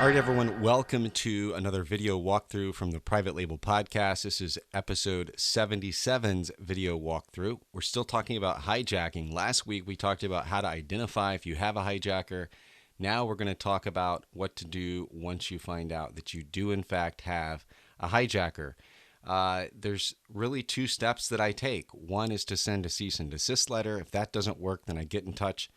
All right, everyone, welcome to another video walkthrough from the Private Label Podcast. This is episode 77's video walkthrough. We're still talking about hijacking. Last week, we talked about how to identify if you have a hijacker. Now we're going to talk about what to do once you find out that you do, in fact, have a hijacker. There's really two steps that I take. One is to send a cease and desist letter. If that doesn't work, then I get in touch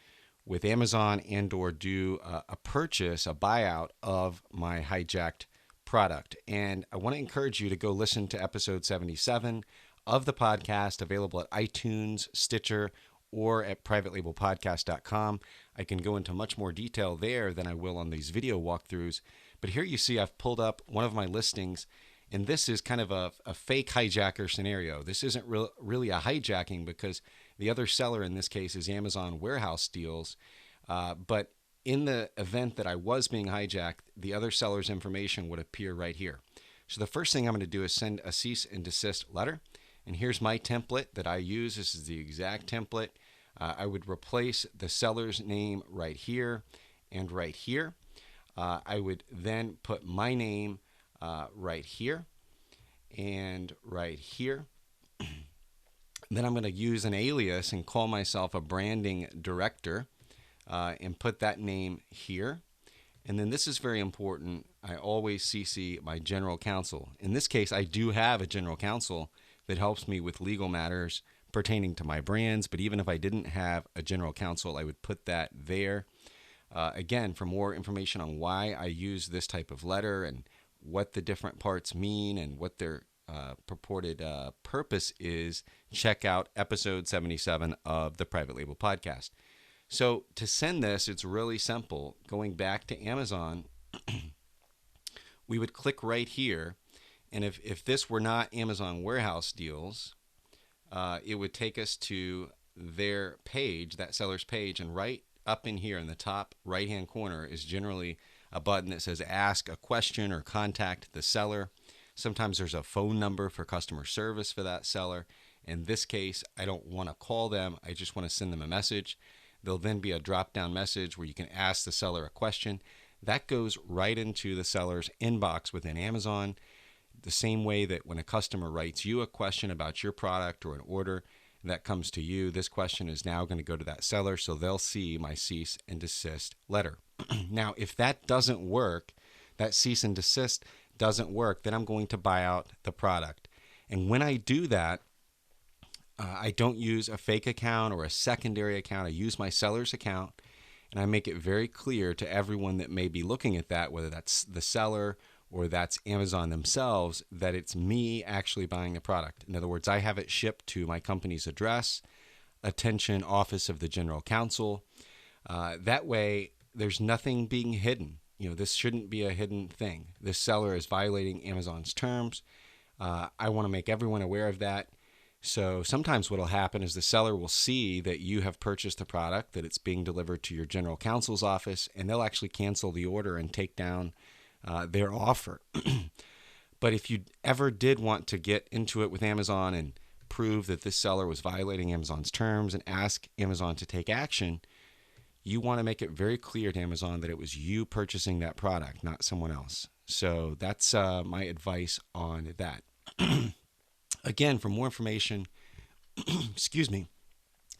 with Amazon and or do a purchase, a buyout of my hijacked product. And I want to encourage you to go listen to episode 77 of the podcast, available at iTunes, Stitcher, or at privatelabelpodcast.com. I can go into much more detail there than I will on these video walkthroughs. But here you see I've pulled up one of my listings, and this is kind of a fake hijacker scenario. This isn't really a hijacking because the other seller in this case is Amazon Warehouse Deals. But in the event that I was being hijacked, the other seller's information would appear right here. So the first thing I'm going to do is send a cease and desist letter. And here's my template that I use. This is the exact template. I would replace the seller's name right here and right here. I would then put my name right here and right here. Then I'm going to use an alias and call myself a branding director and put that name here. And then this is very important. I always CC my general counsel. In this case, I do have a general counsel that helps me with legal matters pertaining to my brands. But even if I didn't have a general counsel, I would put that there. Again, for more information on why I use this type of letter and what the different parts mean and what their purported purpose is, check out episode 77 of the Private Label Podcast. So to send this, it's really simple. Going back to Amazon, we would click right here. And if this were not Amazon Warehouse Deals, it would take us to their page, that seller's page. And right up in here in the top right-hand corner is generally a button that says ask a question or contact the seller. Sometimes there's a phone number for customer service for that seller. In this case, I don't want to call them. I just want to send them a message. There'll then be a drop-down message where you can ask the seller a question. That goes right into the seller's inbox within Amazon. The same way that when a customer writes you a question about your product or an order, that comes to you, this question is now going to go to that seller, so they'll see my cease and desist letter. Now, if that doesn't work, that cease and desist doesn't work, then I'm going to buy out the product. And when I do that, I don't use a fake account or a secondary account. I use my seller's account, and I make it very clear to everyone that may be looking at that, whether that's the seller or that's Amazon themselves, that it's me actually buying the product. In other words, I have it shipped to my company's address, attention office of the general counsel. That way, there's nothing being hidden. You know, this shouldn't be a hidden thing. This seller is violating Amazon's terms. I want to make everyone aware of that. So sometimes what will happen is the seller will see that you have purchased the product, that it's being delivered to your general counsel's office, and they'll actually cancel the order and take down their offer. But if you ever did want to get into it with Amazon and prove that this seller was violating Amazon's terms and ask Amazon to take action, you want to make it very clear to Amazon that it was you purchasing that product, not someone else. So that's my advice on that. Again, for more information,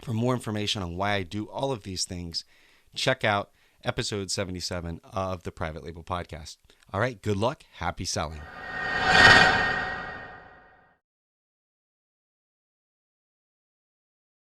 for more information on why I do all of these things, check out episode 77 of the Private Label Podcast. All right, good luck. Happy selling.